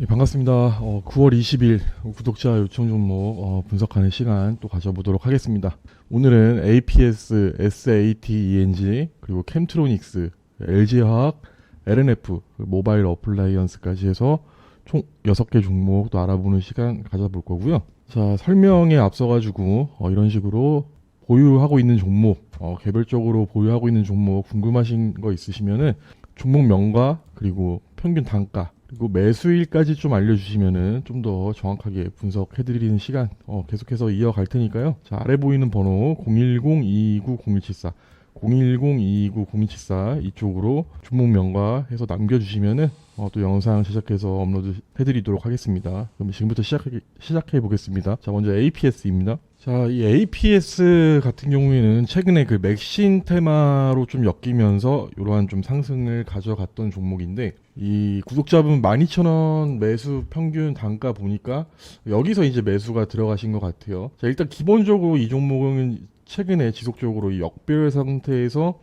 예, 반갑습니다. 9월 20일 구독자 요청 종목 분석하는 시간 또 가져보도록 하겠습니다. 오늘은 APS, SATENG, 그리고 캠트로닉스, LG화학, LNF, 모바일 어플라이언스까지 해서 총 6개 종목 또 알아보는 시간 가져볼 거고요. 자, 설명에 앞서가지고 이런 식으로 보유하고 있는 종목, 개별적으로 보유하고 있는 종목 궁금하신 거 있으시면은 종목명과 그리고 평균 단가 그리고 매수일까지 좀 알려주시면은 좀 더 정확하게 분석해드리는 시간 계속해서 이어갈 테니까요. 자, 아래 보이는 번호 010-229-0174 010-229-0174 이쪽으로 종목명과 해서 남겨주시면은 또 영상 제작해서 업로드 해드리도록 하겠습니다. 그럼 지금부터 시작해 보겠습니다. 자, 먼저 APS입니다. 자, 이 APS 같은 경우에는 최근에 그 맥신 테마로 좀 엮이면서 이러한 좀 상승을 가져갔던 종목인데, 이 구독자분 12,000원 매수 평균 단가 보니까 여기서 이제 매수가 들어가신 것 같아요. 자, 일단 기본적으로 이 종목은 최근에 지속적으로 이 역별 상태에서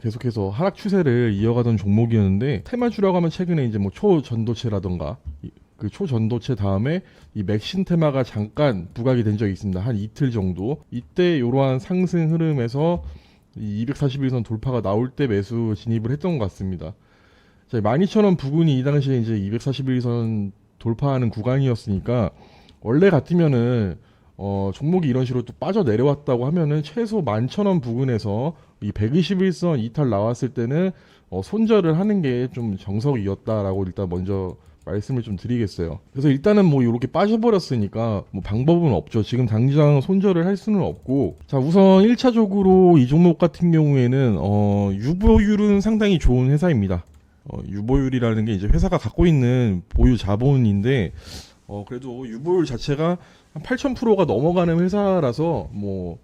계속해서 하락 추세를 이어가던 종목이었는데, 테마주라고 하면 최근에 이제 뭐 초전도체라던가 그 초전도체 다음에 이 맥신 테마가 잠깐 부각이 된 적이 있습니다. 한 이틀 정도. 이때 이러한 상승 흐름에서 이 241선 돌파가 나올 때 매수 진입을 했던 것 같습니다. 자, 12,000원 부근이 이 당시에 이제 241선 돌파하는 구간이었으니까, 원래 같으면은 종목이 이런 식으로 또 빠져 내려왔다고 하면은 최소 11,000원 부근에서 이 121선 이탈 나왔을 때는 손절을 하는 게 좀 정석이었다라고 일단 먼저 말씀을 좀 드리겠어요. 그래서 일단은 뭐 이렇게 빠져버렸으니까 뭐 방법은 없죠. 지금 당장 손절을 할 수는 없고, 자, 우선 1차적으로 이 종목 같은 경우에는 유보율은 상당히 좋은 회사입니다. 유보율이라는 게 이제 회사가 갖고 있는 보유 자본인데, 그래도 유보율 자체가 한 8,000%가 넘어가는 회사라서 뭐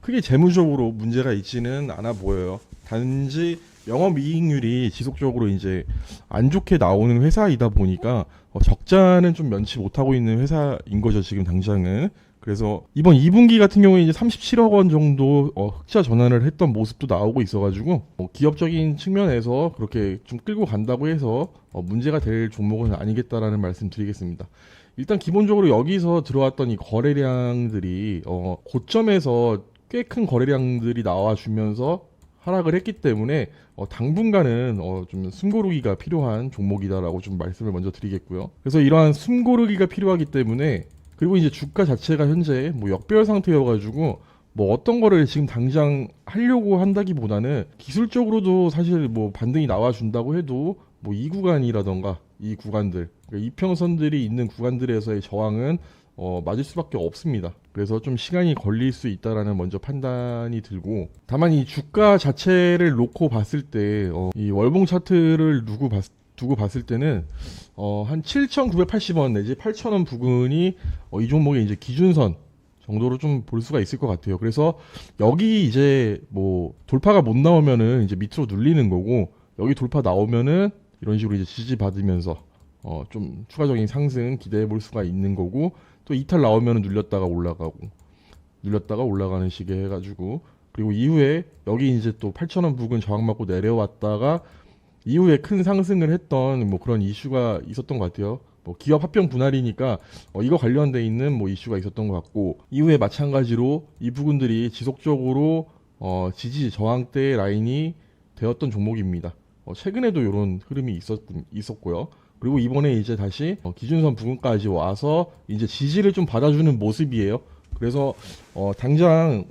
크게 재무적으로 문제가 있지는 않아 보여요. 단지 영업이익률이 지속적으로 이제 안 좋게 나오는 회사이다 보니까 적자는 좀 면치 못하고 있는 회사인 거죠, 지금 당장은. 그래서 이번 2분기 같은 경우에 이제 37억 원 정도 흑자 전환을 했던 모습도 나오고 있어가지고 기업적인 측면에서 그렇게 좀 끌고 간다고 해서 문제가 될 종목은 아니겠다라는 말씀 드리겠습니다. 일단 기본적으로 여기서 들어왔던 이 거래량들이 고점에서 꽤 큰 거래량들이 나와주면서 하락을 했기 때문에 당분간은 좀 숨고르기가 필요한 종목이다라고 좀 말씀을 먼저 드리겠고요. 그래서 이러한 숨고르기가 필요하기 때문에, 그리고 이제 주가 자체가 현재 뭐 역배열 상태여가지고 뭐 어떤 거를 지금 당장 하려고 한다기보다는 기술적으로도 사실 뭐 반등이 나와준다고 해도 뭐 이 구간이라던가 이 구간들, 그러니까 이평선들이 있는 구간들에서의 저항은 맞을 수밖에 없습니다. 그래서 좀 시간이 걸릴 수 있다라는 먼저 판단이 들고, 다만 이 주가 자체를 놓고 봤을 때 이 월봉 차트를 두고 봤을 때는 한 7,980원 내지 8,000원 부근이 이 종목의 이제 기준선 정도로 좀 볼 수가 있을 것 같아요. 그래서 여기 이제 뭐 돌파가 못 나오면은 이제 밑으로 눌리는 거고, 여기 돌파 나오면은 이런 식으로 이제 지지받으면서 좀 추가적인 상승 기대해 볼 수가 있는 거고, 또 이탈 나오면은 눌렸다가 올라가는 식의 해가지고, 그리고 이후에 여기 이제 또 8,000원 부근 저항 맞고 내려왔다가 이후에 큰 상승을 했던 뭐 그런 이슈가 있었던 것 같아요. 뭐 기업 합병 분할이니까 이거 관련돼 있는 뭐 이슈가 있었던 것 같고, 이후에 마찬가지로 이 부분들이 지속적으로 지지 저항대 라인이 되었던 종목입니다. 최근에도 이런 흐름이 있었고요. 그리고 이번에 이제 다시 기준선 부근까지 와서 이제 지지를 좀 받아주는 모습이에요. 그래서 당장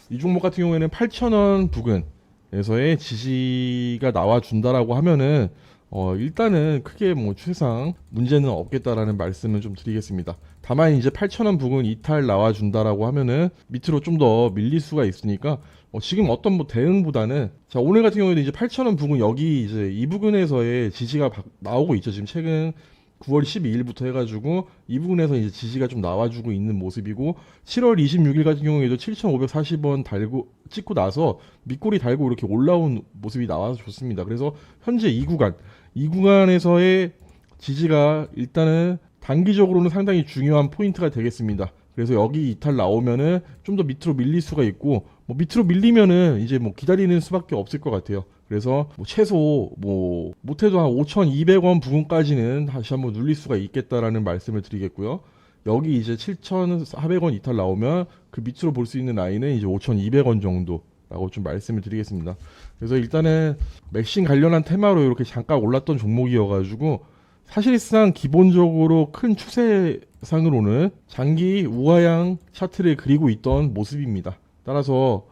이 종목 같은 경우에는 8,000원 부근에서의 지지가 나와준다라고 하면은 일단은 크게 뭐 추세상 문제는 없겠다라는 말씀을 좀 드리겠습니다. 다만 이제 8,000원 부근 이탈 나와준다라고 하면은 밑으로 좀 더 밀릴 수가 있으니까 지금 어떤 뭐 대응보다는, 자, 오늘 같은 경우에는 이제 8,000원 부근, 여기 이제 이 부근에서의 지지가 나오고 있죠. 지금 최근 9월 12일부터 해가지고 이 부분에서 이제 지지가 좀 나와주고 있는 모습이고, 7월 26일 같은 경우에도 7,540원 찍고 나서 밑꼬리 달고 이렇게 올라온 모습이 나와서 좋습니다. 그래서 현재 이 구간에서의 지지가 일단은 단기적으로는 상당히 중요한 포인트가 되겠습니다. 그래서 여기 이탈 나오면은 좀 더 밑으로 밀릴 수가 있고, 뭐 밑으로 밀리면은 이제 뭐 기다리는 수밖에 없을 것 같아요. 그래서 뭐 최소 뭐 못해도 한 5,200원 부근까지는 다시 한번 눌릴 수가 있겠다라는 말씀을 드리겠고요. 여기 이제 7,400원 이탈 나오면 그 밑으로 볼 수 있는 라인은 이제 5,200원 정도라고 좀 말씀을 드리겠습니다. 그래서 일단은 맥신 관련한 테마로 이렇게 잠깐 올랐던 종목이어가지고 사실상 기본적으로 큰 추세상으로는 장기 우하향 차트를 그리고 있던 모습입니다. 따라서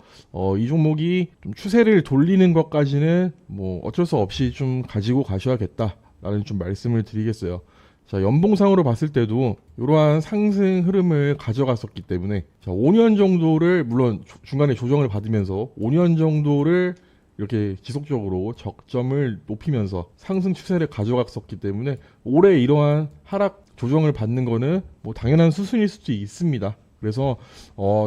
이 종목이 좀 추세를 돌리는 것까지는 뭐 어쩔 수 없이 좀 가지고 가셔야겠다라는 좀 말씀을 드리겠어요. 자, 연봉상으로 봤을 때도 이러한 상승 흐름을 가져갔었기 때문에 자, 5년 정도를 물론 중간에 조정을 받으면서 5년 정도를 이렇게 지속적으로 적점을 높이면서 상승 추세를 가져갔었기 때문에 올해 이러한 하락 조정을 받는 거는 뭐 당연한 수순일 수도 있습니다. 그래서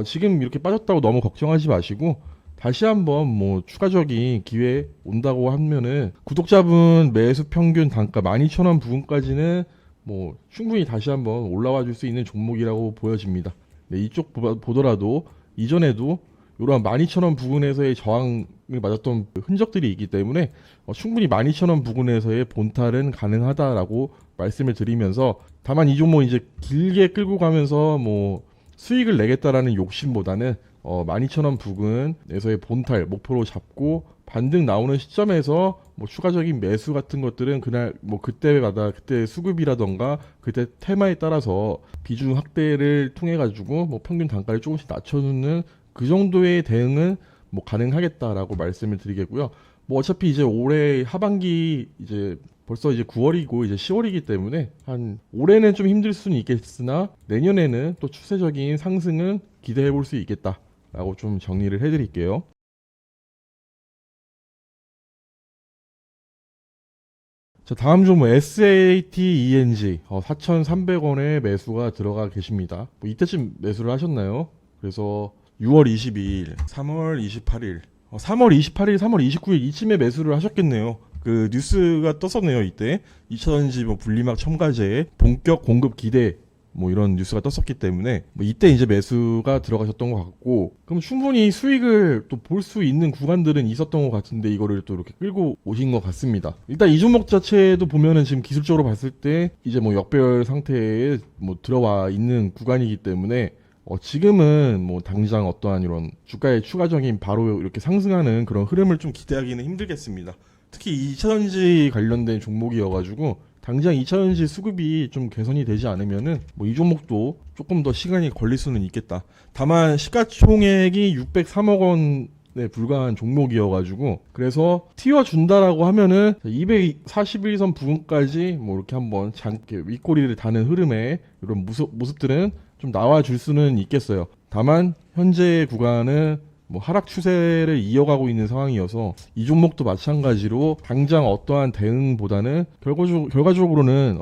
지금 이렇게 빠졌다고 너무 걱정하지 마시고 다시 한번 뭐 추가적인 기회 온다고 하면은 구독자분 매수 평균 단가 12,000원 부근까지는 뭐 충분히 다시 한번 올라와 줄 수 있는 종목이라고 보여집니다. 네, 이쪽 보더라도 이전에도 이러한 12,000원 부근에서의 저항을 맞았던 흔적들이 있기 때문에 충분히 12,000원 부근에서의 본탈은 가능하다라고 말씀을 드리면서 다만 이 종목 이제 길게 끌고 가면서 뭐 수익을 내겠다라는 욕심보다는 12,000원 부근에서의 본탈 목표로 잡고 반등 나오는 시점에서 뭐 추가적인 매수 같은 것들은 그날 뭐 그때마다 그때 수급이라던가 그때 테마에 따라서 비중 확대를 통해 가지고 뭐 평균 단가를 조금씩 낮춰주는 그 정도의 대응은 뭐 가능하겠다라고 말씀을 드리겠고요. 뭐 어차피 이제 올해 하반기 이제 벌써 이제 9월이고 이제 10월이기 때문에 한 올해는 좀 힘들 수는 있겠으나 내년에는 또 추세적인 상승은 기대해 볼 수 있겠다라고 좀 정리를 해드릴게요. 자, 다음 종목 SATENG 4,300원에 매수가 들어가 계십니다. 뭐 이때쯤 매수를 하셨나요? 그래서 6월 22일, 3월 28일, 3월 28일, 3월 29일 이쯤에 매수를 하셨겠네요. 그 뉴스가 떴었네요. 이때 2차전지 뭐 분리막 첨가제 본격 공급 기대 뭐 이런 뉴스가 떴었기 때문에 뭐 이때 이제 매수가 들어가셨던 것 같고, 그럼 충분히 수익을 또 볼 수 있는 구간들은 있었던 것 같은데 이거를 또 이렇게 끌고 오신 것 같습니다. 일단 이 종목 자체도 보면은 지금 기술적으로 봤을 때 이제 뭐 역배열 상태에 뭐 들어와 있는 구간이기 때문에 지금은 뭐 당장 어떠한 이런 주가의 추가적인 바로 이렇게 상승하는 그런 흐름을 좀 기대하기는 힘들겠습니다. 특히 2차전지 관련된 종목이어가지고 당장 2차전지 수급이 좀 개선이 되지 않으면은 뭐 이 종목도 조금 더 시간이 걸릴 수는 있겠다. 다만 시가총액이 603억 원에 불과한 종목이어가지고 그래서 튀어준다라고 하면은 241선 부근까지 뭐 이렇게 한번 잠깐 윗꼬리를 다는 흐름의 이런 모습들은 좀 나와줄 수는 있겠어요. 다만 현재 구간은 뭐 하락 추세를 이어가고 있는 상황이어서 이 종목도 마찬가지로 당장 어떠한 대응보다는 결과적으로는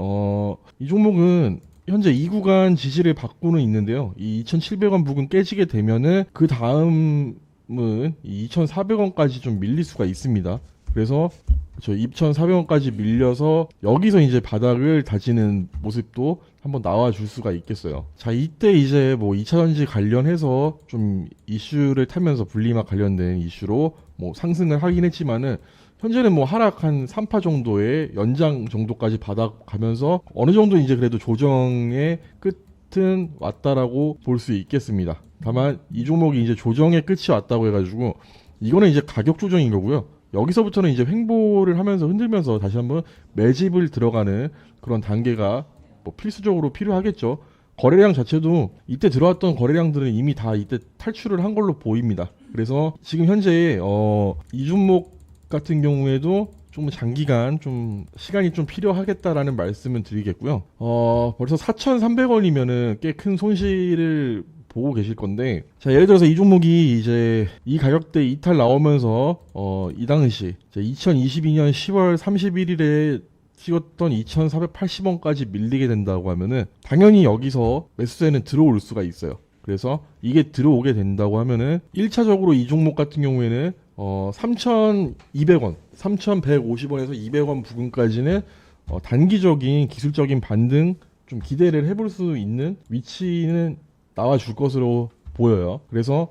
이 종목은 현재 이 구간 지지를 받고는 있는데요. 이 2,700원 부근 깨지게 되면은 그 다음은 2,400원까지 좀 밀릴 수가 있습니다. 그래서 2,400원까지 밀려서 여기서 이제 바닥을 다지는 모습도 한번 나와줄 수가 있겠어요. 자, 이때 이제 뭐 2차전지 관련해서 좀 이슈를 타면서 분리막 관련된 이슈로 뭐 상승을 하긴 했지만은 현재는 뭐 하락 한 3파 정도의 연장 정도까지 바닥 가면서 어느 정도 이제 그래도 조정의 끝은 왔다라고 볼 수 있겠습니다. 다만 이 종목이 이제 조정의 끝이 왔다고 해가지고 이거는 이제 가격 조정인 거고요. 여기서부터는 이제 횡보를 하면서 흔들면서 다시 한번 매집을 들어가는 그런 단계가 뭐 필수적으로 필요하겠죠. 거래량 자체도 이때 들어왔던 거래량들은 이미 다 이때 탈출을 한 걸로 보입니다. 그래서 지금 현재 이 종목 같은 경우에도 좀 장기간 좀 시간이 좀 필요하겠다라는 말씀을 드리겠고요. 벌써 4,300원이면은 꽤 큰 손실을 보고 계실 건데, 자, 예를 들어서 이 종목이 이제 이 가격대 이탈 나오면서 이 당시 2022년 10월 31일에 찍었던 2,480원까지 밀리게 된다고 하면은 당연히 여기서 매수세는 들어올 수가 있어요. 그래서 이게 들어오게 된다고 하면은 1차적으로 이 종목 같은 경우에는 3,200원, 3,150원에서 200원 부근까지는 단기적인 기술적인 반등 좀 기대를 해볼 수 있는 위치는 나와줄 것으로 보여요. 그래서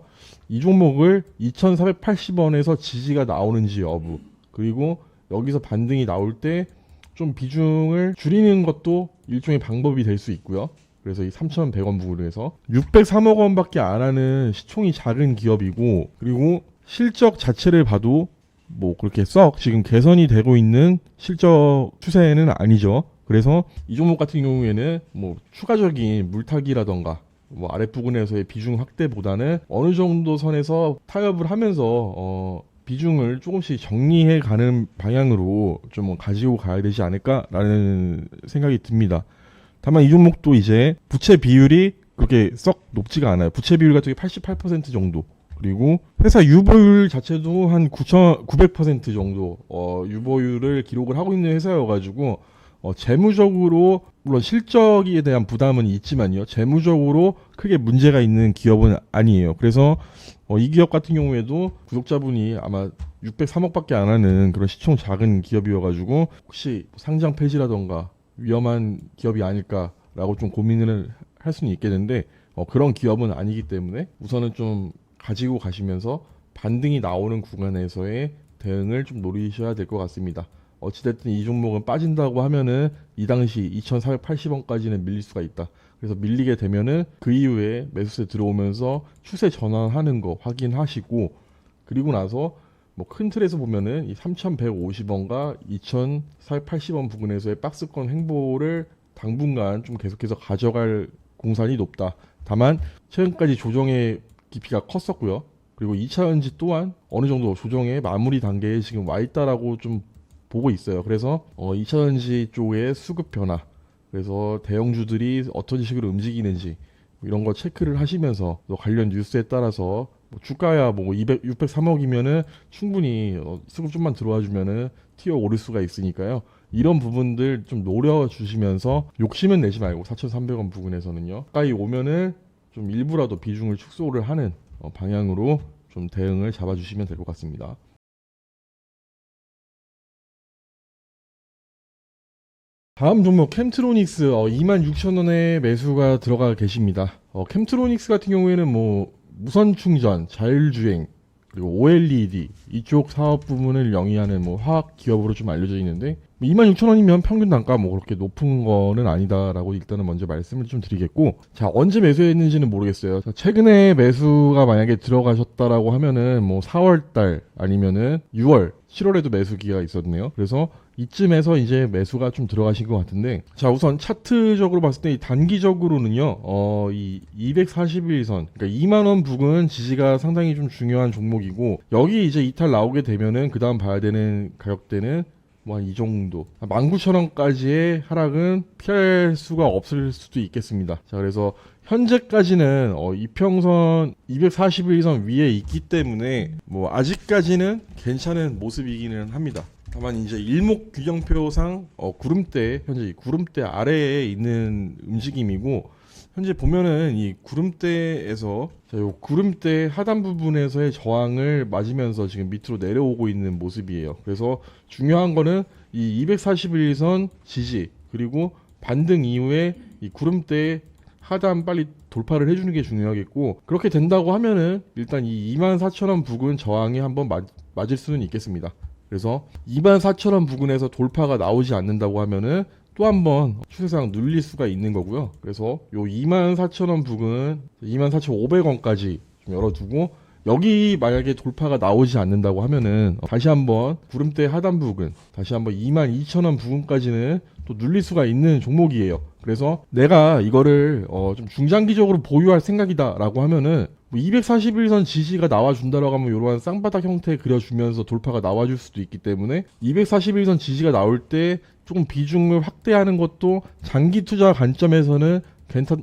이 종목을 2,480원에서 지지가 나오는지 여부, 그리고 여기서 반등이 나올 때 좀 비중을 줄이는 것도 일종의 방법이 될 수 있고요. 그래서 이 3,100원 부분에서 603억 원밖에 안 하는 시총이 작은 기업이고, 그리고 실적 자체를 봐도 뭐 그렇게 썩 지금 개선이 되고 있는 실적 추세는 아니죠. 그래서 이 종목 같은 경우에는 뭐 추가적인 물타기라던가 뭐 아랫부분에서의 비중 확대보다는 어느 정도 선에서 타협을 하면서 비중을 조금씩 정리해 가는 방향으로 좀 가지고 가야 되지 않을까라는 생각이 듭니다. 다만 이 종목도 이제 부채 비율이 그렇게 썩 높지가 않아요. 부채 비율 같은 게 88% 정도. 그리고 회사 유보율 자체도 한 900% 정도 유보율을 기록을 하고 있는 회사여가지고 재무적으로 물론 실적에 대한 부담은 있지만요. 재무적으로 크게 문제가 있는 기업은 아니에요. 그래서 이 기업 같은 경우에도 구독자분이 아마 603억밖에 안 하는 그런 시총 작은 기업이어가지고 혹시 상장 폐지라던가 위험한 기업이 아닐까라고 좀 고민을 할 수는 있겠는데 그런 기업은 아니기 때문에 우선은 좀 가지고 가시면서 반등이 나오는 구간에서의 대응을 좀 노리셔야 될 것 같습니다. 어찌됐든 이 종목은 빠진다고 하면은 이 당시 2,480원까지는 밀릴 수가 있다. 그래서 밀리게 되면은 그 이후에 매수세 들어오면서 추세 전환하는 거 확인하시고, 그리고 나서 뭐 큰 틀에서 보면은 이 3,150원과 2,480원 부근에서의 박스권 횡보를 당분간 좀 계속해서 가져갈 공산이 높다. 다만 최근까지 조정의 깊이가 컸었고요. 그리고 2차 전지 또한 어느 정도 조정의 마무리 단계에 지금 와 있다라고 좀 보고 있어요. 그래서 2차 전지 쪽의 수급 변화, 그래서 대형주들이 어떤 식으로 움직이는지 이런 거 체크를 하시면서 또 관련 뉴스에 따라서 뭐 주가야 뭐 603억이면은 충분히 수급 좀만 들어와 주면은 튀어 오를 수가 있으니까요. 이런 부분들 좀 노려 주시면서 욕심은 내지 말고 4,300원 부근에서는요. 가까이 오면은 좀 일부라도 비중을 축소를 하는 방향으로 좀 대응을 잡아주시면 될 것 같습니다. 다음 종목 캠트로닉스 26,000원에 매수가 들어가 계십니다. 캠트로닉스 같은 경우에는 뭐 무선 충전, 자율주행, 그리고 OLED 이쪽 사업 부문을 영위하는 뭐 화학 기업으로 좀 알려져 있는데 26,000원이면 평균 단가 뭐 그렇게 높은 거는 아니다라고 일단은 먼저 말씀을 좀 드리겠고, 자 언제 매수했는지는 모르겠어요. 자, 최근에 매수가 만약에 들어가셨다라고 하면은 뭐 4월달 아니면은 6월, 7월에도 매수기가 있었네요. 그래서 이쯤에서 이제 매수가 좀 들어가신 것 같은데, 자 우선 차트적으로 봤을 때 단기적으로는요 이 241선 그러니까 2만원 부근 지지가 상당히 좀 중요한 종목이고, 여기 이제 이탈 나오게 되면은 그 다음 봐야 되는 가격대는 뭐 한 이 정도 19,000원까지의 하락은 피할 수가 없을 수도 있겠습니다. 자 그래서 현재까지는 이평선 241선 위에 있기 때문에 뭐 아직까지는 괜찮은 모습이기는 합니다. 다만 이제 일목균형표상 구름대, 현재 이 구름대 아래에 있는 움직임이고, 현재 보면은 이 구름대에서 요 구름대 하단 부분에서의 저항을 맞으면서 지금 밑으로 내려오고 있는 모습이에요. 그래서 중요한 거는 이 241선 지지 그리고 반등 이후에 이 구름대 하단 빨리 돌파를 해주는 게 중요하겠고, 그렇게 된다고 하면은 일단 이 24,000원 부근 저항이 한번 맞을 수는 있겠습니다. 그래서 24,000원 부근에서 돌파가 나오지 않는다고 하면은 또 한 번 추세상 눌릴 수가 있는 거고요. 그래서 요 24,000원 부근 24,500원까지 좀 열어두고, 여기 만약에 돌파가 나오지 않는다고 하면은 다시 한번 구름대 하단 부근 다시 한번 22,000원 부근까지는 또 눌릴 수가 있는 종목이에요. 그래서 내가 이거를 좀 중장기적으로 보유할 생각이다 라고 하면은 뭐 241선 지지가 나와준다라고 하면 이러한 쌍바닥 형태 그려주면서 돌파가 나와줄 수도 있기 때문에 241선 지지가 나올 때 조금 비중을 확대하는 것도 장기 투자 관점에서는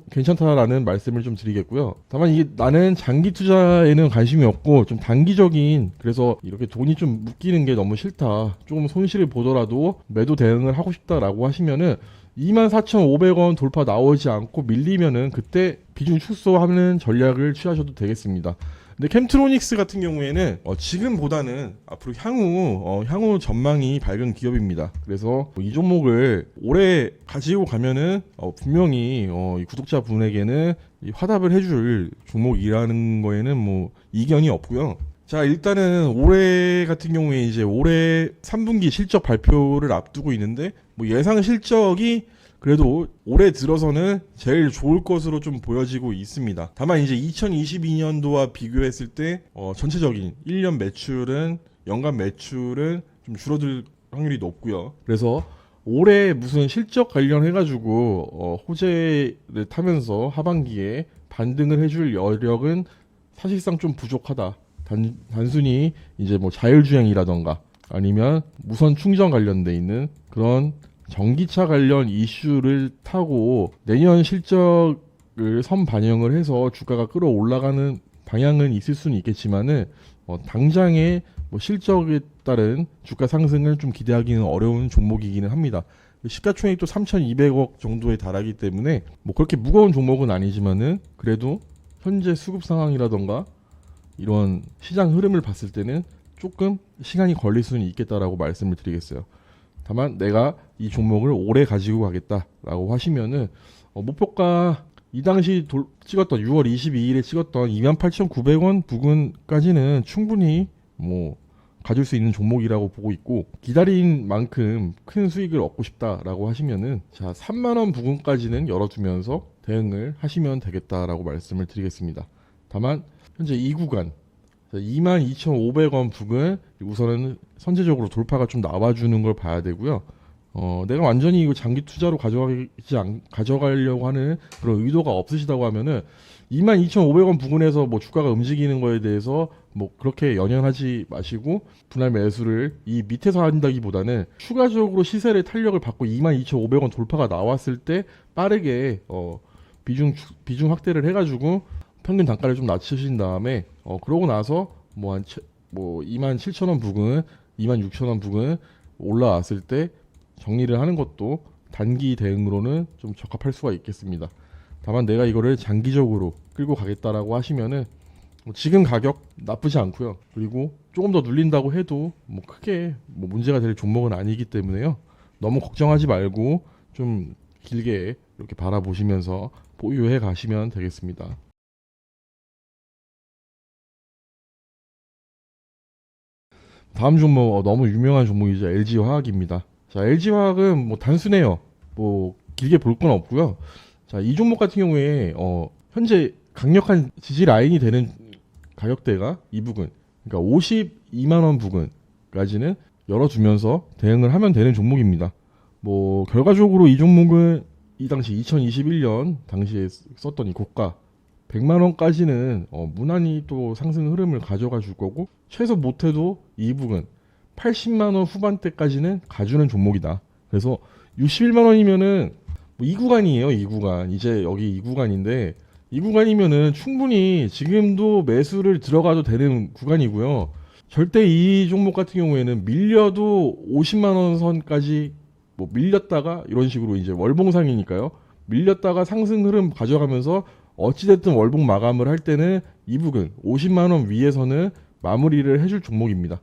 괜찮다라는 말씀을 좀 드리겠고요. 다만 이게 나는 장기 투자에는 관심이 없고 좀 단기적인, 그래서 이렇게 돈이 좀 묶이는 게 너무 싫다, 조금 손실을 보더라도 매도 대응을 하고 싶다라고 하시면은 24,500원 돌파 나오지 않고 밀리면은 그때 비중 축소하는 전략을 취하셔도 되겠습니다. 근데 캠트로닉스 같은 경우에는 지금보다는 앞으로 향후 전망이 밝은 기업입니다. 그래서 이 종목을 오래 가지고 가면은 분명히 이 구독자분에게는 이 화답을 해줄 종목이라는 거에는 뭐 이견이 없고요. 자, 일단은 올해 같은 경우에 이제 올해 3분기 실적 발표를 앞두고 있는데 뭐 예상 실적이 그래도 올해 들어서는 제일 좋을 것으로 좀 보여지고 있습니다. 다만 이제 2022년도와 비교했을 때 전체적인 1년 매출은 연간 매출은 좀 줄어들 확률이 높고요. 그래서 올해 무슨 실적 관련해가지고 호재를 타면서 하반기에 반등을 해줄 여력은 사실상 좀 부족하다. 단순히 이제 뭐 자율주행이라던가 아니면 무선 충전 관련돼 있는 그런 전기차 관련 이슈를 타고 내년 실적을 선반영을 해서 주가가 끌어올라가는 방향은 있을 수는 있겠지만은 당장의 뭐 실적에 따른 주가 상승을 좀 기대하기는 어려운 종목이기는 합니다. 시가총액도 3,200억 정도에 달하기 때문에 뭐 그렇게 무거운 종목은 아니지만은 그래도 현재 수급 상황이라던가 이런 시장 흐름을 봤을 때는 조금 시간이 걸릴 수는 있겠다라고 말씀을 드리겠어요. 다만 내가 이 종목을 오래 가지고 가겠다라고 하시면은 목표가 이 당시 찍었던 6월 22일에 찍었던 28,900원 부근까지는 충분히 뭐 가질 수 있는 종목이라고 보고 있고, 기다린 만큼 큰 수익을 얻고 싶다라고 하시면은 자 3만 원 부근까지는 열어두면서 대응을 하시면 되겠다라고 말씀을 드리겠습니다. 다만 현재 이 구간 22,500원 부근 우선은 선제적으로 돌파가 좀 나와주는 걸 봐야 되고요. 내가 완전히 이거 장기 투자로 가져가려고 하는 그런 의도가 없으시다고 하면은 22,500원 부근에서 뭐 주가가 움직이는 거에 대해서 뭐 그렇게 연연하지 마시고 분할 매수를 이 밑에서 한다기보다는 추가적으로 시세를 탄력을 받고 22,500원 돌파가 나왔을 때 빠르게 비중 확대를 해가지고 평균 단가를 좀 낮추신 다음에 그러고 나서 뭐 27,000원 부근, 26,000원 부근 올라왔을 때 정리를 하는 것도 단기 대응으로는 좀 적합할 수가 있겠습니다. 다만 내가 이거를 장기적으로 끌고 가겠다라고 하시면은 지금 가격 나쁘지 않고요. 그리고 조금 더 눌린다고 해도 뭐 크게 뭐 문제가 될 종목은 아니기 때문에요. 너무 걱정하지 말고 좀 길게 이렇게 바라보시면서 보유해 가시면 되겠습니다. 다음 종목 너무 유명한 종목이죠. LG화학입니다. 자, LG화학은 뭐 단순해요. 뭐 길게 볼 건 없고요. 자, 이 종목 같은 경우에 현재 강력한 지지 라인이 되는 가격대가 이 부근, 그러니까 52만 원 부근까지는 열어두면서 대응을 하면 되는 종목입니다. 뭐 결과적으로 이 종목은 이 당시 2021년 당시에 썼던 이 고가 100만 원까지는 무난히 또 상승 흐름을 가져가 줄 거고, 최소 못해도 이 부근 80만 원 후반대까지는 가주는 종목이다. 그래서 61만 원이면은 뭐 이 구간이에요. 이 구간 이제 여기 이 구간인데 이 구간이면은 충분히 지금도 매수를 들어가도 되는 구간이고요. 절대 이 종목 같은 경우에는 밀려도 50만 원 선까지 뭐 밀렸다가 이런 식으로 이제 월봉상이니까요. 밀렸다가 상승 흐름 가져가면서 어찌됐든 월봉 마감을 할 때는 이 부근 50만 원 위에서는 마무리를 해줄 종목입니다.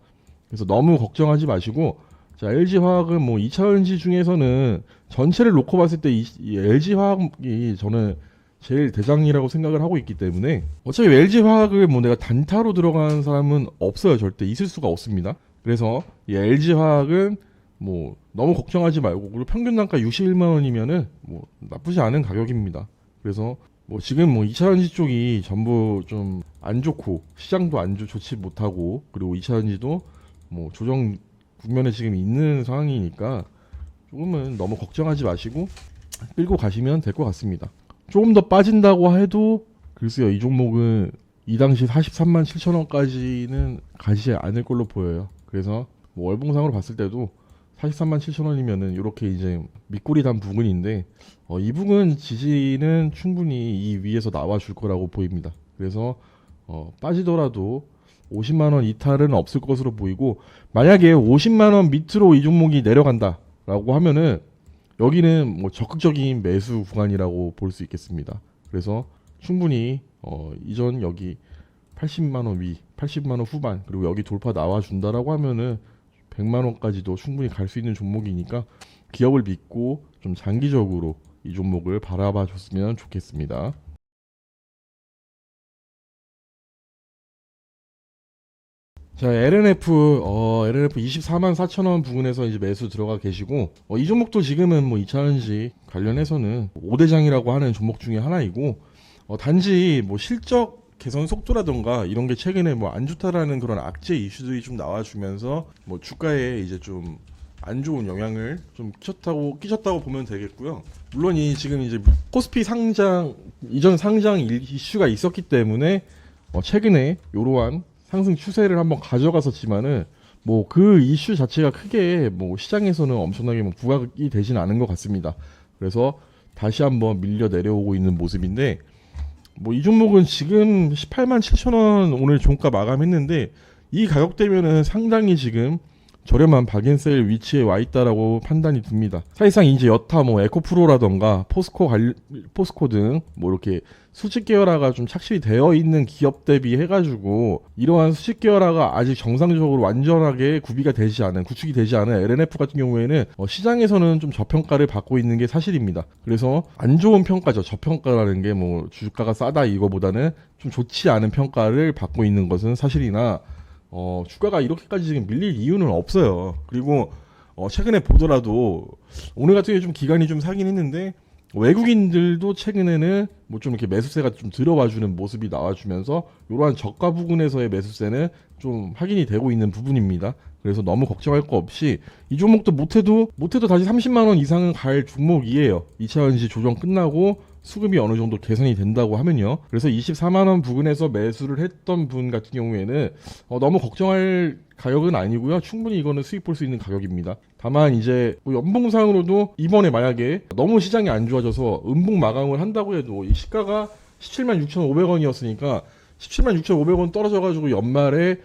그래서 너무 걱정하지 마시고, 자 LG화학은 뭐 2차전지 중에서는 전체를 놓고 봤을 때 이 LG화학이 저는 제일 대장이라고 생각을 하고 있기 때문에 어차피 LG화학을 뭐 내가 단타로 들어가는 사람은 없어요. 절대 있을 수가 없습니다. 그래서 이 LG화학은 뭐 너무 걱정하지 말고, 그리고 평균 단가 61만 원이면은 뭐 나쁘지 않은 가격입니다. 그래서 뭐 지금 뭐 2차전지 쪽이 전부 좀 안 좋고 시장도 좋지 못하고, 그리고 2차전지도 뭐 조정 국면에 지금 있는 상황이니까 조금은 너무 걱정하지 마시고 끌고 가시면 될 것 같습니다. 조금 더 빠진다고 해도 글쎄요, 이 종목은 이 당시 43만 7천 원까지는 가지 않을 걸로 보여요. 그래서 뭐 월봉상으로 봤을 때도 43만 7천 원이면은 이렇게 이제 밑꼬리 단 부근인데 이 부근 지지는 충분히 이 위에서 나와 줄 거라고 보입니다. 그래서 빠지더라도 50만 원 이탈은 없을 것으로 보이고, 만약에 50만 원 밑으로 이 종목이 내려간다라고 하면은 여기는 뭐 적극적인 매수 구간이라고 볼 수 있겠습니다. 그래서 충분히 이전 여기 80만 원 위, 80만 원 후반, 그리고 여기 돌파 나와 준다라고 하면은 100만 원까지도 충분히 갈 수 있는 종목이니까 기업을 믿고 좀 장기적으로 이 종목을 바라봐 줬으면 좋겠습니다. 자, LNF 24만 4천 원 부근에서 이제 매수 들어가 계시고, 이 종목도 지금은 뭐 2차전지 관련해서는 5대장이라고 하는 종목 중에 하나이고, 단지 뭐 실적 개선 속도라던가 이런 게 최근에 뭐 안 좋다라는 그런 악재 이슈들이 좀 나와주면서 뭐 주가에 이제 좀 안 좋은 영향을 좀 끼쳤다고 보면 되겠고요. 물론 이 지금 이제 코스피 상장 이전 상장 이슈가 있었기 때문에 최근에 이러한 상승 추세를 한번 가져갔었지만은 뭐 그 이슈 자체가 크게 뭐 시장에서는 엄청나게 뭐 부각이 되진 않은 것 같습니다. 그래서 다시 한번 밀려 내려오고 있는 모습인데, 뭐 이 종목은 지금 18만 7천 원 오늘 종가 마감했는데, 이 가격대면은 상당히 지금 저렴한 박앤셀 위치에 와 있다라고 판단이 듭니다. 사실상 이제 여타 뭐 에코프로라던가 포스코 등 뭐 이렇게 수직 계열화가 좀 착실히 되어 있는 기업 대비 해가지고 이러한 수직 계열화가 아직 정상적으로 완전하게 구축이 되지 않은 LNF 같은 경우에는 시장에서는 좀 저평가를 받고 있는 게 사실입니다. 그래서 안 좋은 평가죠. 저평가라는 게 뭐 주가가 싸다 이거보다는 좀 좋지 않은 평가를 받고 있는 것은 사실이나, 주가가 이렇게까지 지금 밀릴 이유는 없어요. 그리고 최근에 보더라도 오늘 같은 경우에 좀 기간이 좀 사긴 했는데, 외국인들도 최근에는 뭐 좀 이렇게 매수세가 좀 들어와주는 모습이 나와주면서 이러한 저가 부근에서의 매수세는 좀 확인이 되고 있는 부분입니다. 그래서 너무 걱정할 거 없이 이 종목도 못해도 다시 30만 원 이상은 갈 종목이에요. 2차전지 조정 끝나고 수급이 어느 정도 개선이 된다고 하면요. 그래서 24만 원 부근에서 매수를 했던 분 같은 경우에는 너무 걱정할 가격은 아니고요. 충분히 이거는 수익 볼 수 있는 가격입니다. 다만 이제 뭐 연봉상으로도 이번에 만약에 너무 시장이 안 좋아져서 음봉 마감을 한다고 해도 이 시가가 17만 6,500원이었으니까 17만 6,500원 떨어져가지고 연말에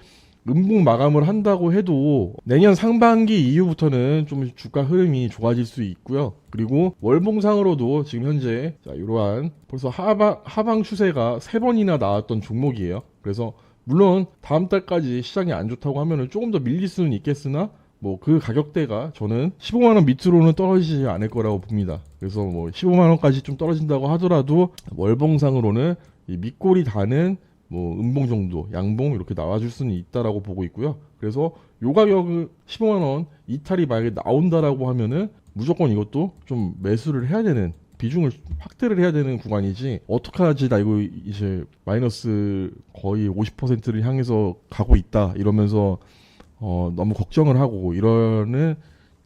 음봉 마감을 한다고 해도 내년 상반기 이후부터는 좀 주가 흐름이 좋아질 수 있고요. 그리고 월봉상으로도 지금 현재 이러한 벌써 하방 추세가 3번이나 나왔던 종목이에요. 그래서 물론 다음 달까지 시장이 안 좋다고 하면은 조금 더 밀릴 수는 있겠으나 뭐 그 가격대가 저는 15만 원 밑으로는 떨어지지 않을 거라고 봅니다. 그래서 뭐 15만 원까지 좀 떨어진다고 하더라도 월봉상으로는 이 밑골이 다는 뭐 음봉 정도, 양봉 이렇게 나와줄 수는 있다라고 보고 있고요. 그래서 요 가격은 15만 원 이탈이 만약에 나온다라고 하면은 무조건 이것도 좀 매수를 해야 되는, 비중을 확대를 해야 되는 구간이지, 어떡하지 나 이거 이제 마이너스 거의 50%를 향해서 가고 있다 이러면서 너무 걱정을 하고 이러는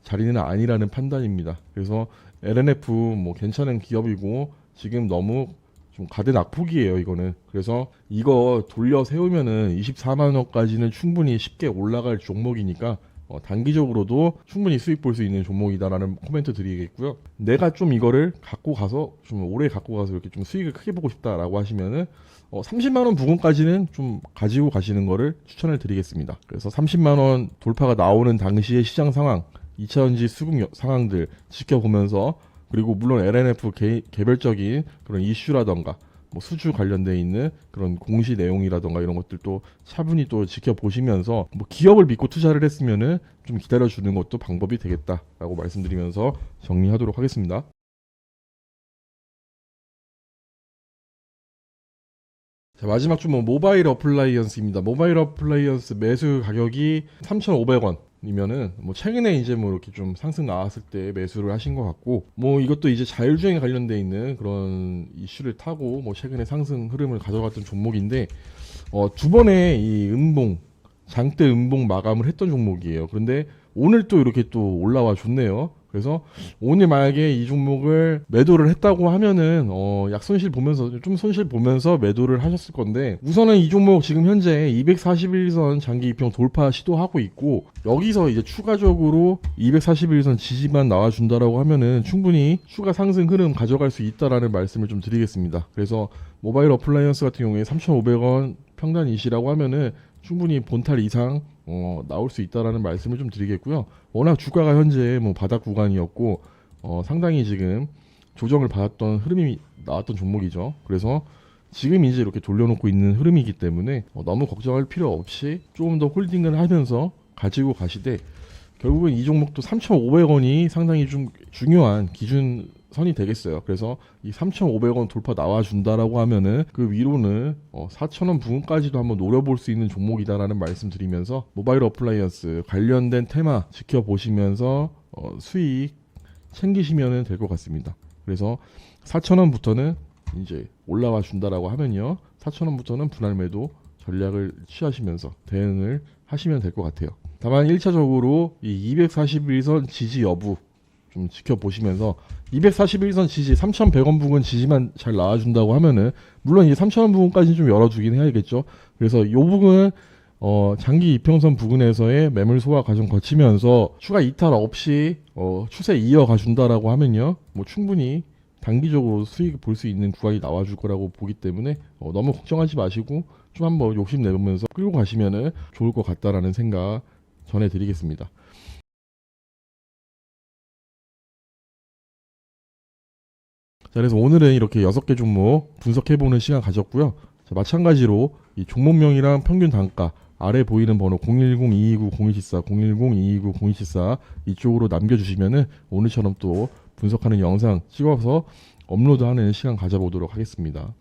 자리는 아니라는 판단입니다. 그래서 LNF 뭐 괜찮은 기업이고 지금 너무 좀 가대낙폭이에요 이거는. 그래서 이거 돌려 세우면은 24만 원까지는 충분히 쉽게 올라갈 종목이니까 단기적으로도 충분히 수익 볼 수 있는 종목이다라는 코멘트 드리겠고요. 내가 좀 이거를 갖고 가서 좀 오래 갖고 가서 이렇게 좀 수익을 크게 보고 싶다라고 하시면은 30만 원 부근까지는 좀 가지고 가시는 거를 추천을 드리겠습니다. 그래서 30만 원 돌파가 나오는 당시의 시장 상황, 2차전지 수급 상황들 지켜보면서, 그리고 물론 LNF 개별적인 그런 이슈라던가 뭐 수주 관련돼 있는 그런 공시 내용이라던가 이런 것들도 차분히 또 지켜보시면서, 뭐 기업을 믿고 투자를 했으면은 좀 기다려주는 것도 방법이 되겠다라고 말씀드리면서 정리하도록 하겠습니다. 자, 마지막 주목 모바일 어플라이언스입니다. 모바일 어플라이언스 매수 가격이 3,500원. 이면은 뭐 최근에 이제 뭐 이렇게 좀 상승 나왔을 때 매수를 하신 것 같고, 뭐 이것도 이제 자율주행에 관련돼 있는 그런 이슈를 타고 뭐 최근에 상승 흐름을 가져갔던 종목인데, 두 번의 이 장대 음봉 마감을 했던 종목이에요. 그런데 오늘 또 이렇게 또 올라와 줬네요. 그래서 오늘 만약에 이 종목을 매도를 했다고 하면은 약손실 보면서 좀 손실 보면서 매도를 하셨을 건데, 우선은 이 종목 지금 현재 241선 장기 이평 돌파 시도하고 있고, 여기서 이제 추가적으로 241선 지지만 나와준다라고 하면은 충분히 추가 상승 흐름 가져갈 수 있다라는 말씀을 좀 드리겠습니다. 그래서 모바일 어플라이언스 같은 경우에 3,500원 평단 이시라고 하면은 충분히 본탈 이상 나올 수 있다라는 말씀을 좀 드리겠고요. 워낙 주가가 현재 뭐 바닥 구간이었고 상당히 지금 조정을 받았던 흐름이 나왔던 종목이죠. 그래서 지금 이제 이렇게 돌려놓고 있는 흐름이기 때문에 너무 걱정할 필요 없이 조금 더 홀딩을 하면서 가지고 가시되, 결국은 이 종목도 3,500원이 상당히 좀 중요한 기준 선이 되겠어요. 그래서 이 3,500원 돌파 나와준다라고 하면은 그 위로는 4,000원 부근까지도 한번 노려볼 수 있는 종목이다라는 말씀드리면서 모바일 어플라이언스 관련된 테마 지켜보시면서 수익 챙기시면 될 것 같습니다. 그래서 4,000원부터는 이제 올라와 준다라고 하면요, 4,000원부터는 분할 매도 전략을 취하시면서 대응을 하시면 될 것 같아요. 다만 1차적으로 이 241선 지지 여부 좀 지켜보시면서 241선 지지 3,100원 부근 지지만 잘 나와준다고 하면은 물론 이제 3,000원 부근까지 좀 열어주긴 해야겠죠. 그래서 이 부분은 장기 이평선 부근에서의 매물 소화 과정 거치면서 추가 이탈 없이 추세 이어가 준다라고 하면요, 뭐 충분히 단기적으로 수익 볼 수 있는 구간이 나와줄 거라고 보기 때문에 너무 걱정하지 마시고 좀 한번 욕심 내보면서 끌고 가시면은 좋을 것 같다라는 생각 전해드리겠습니다. 자, 그래서 오늘은 이렇게 6개 종목 분석해보는 시간 가졌고요. 자, 마찬가지로 이 종목명이랑 평균 단가 아래 보이는 번호 010-229-0174, 010-229-0274 이쪽으로 남겨주시면은 오늘처럼 또 분석하는 영상 찍어서 업로드하는 시간 가져보도록 하겠습니다.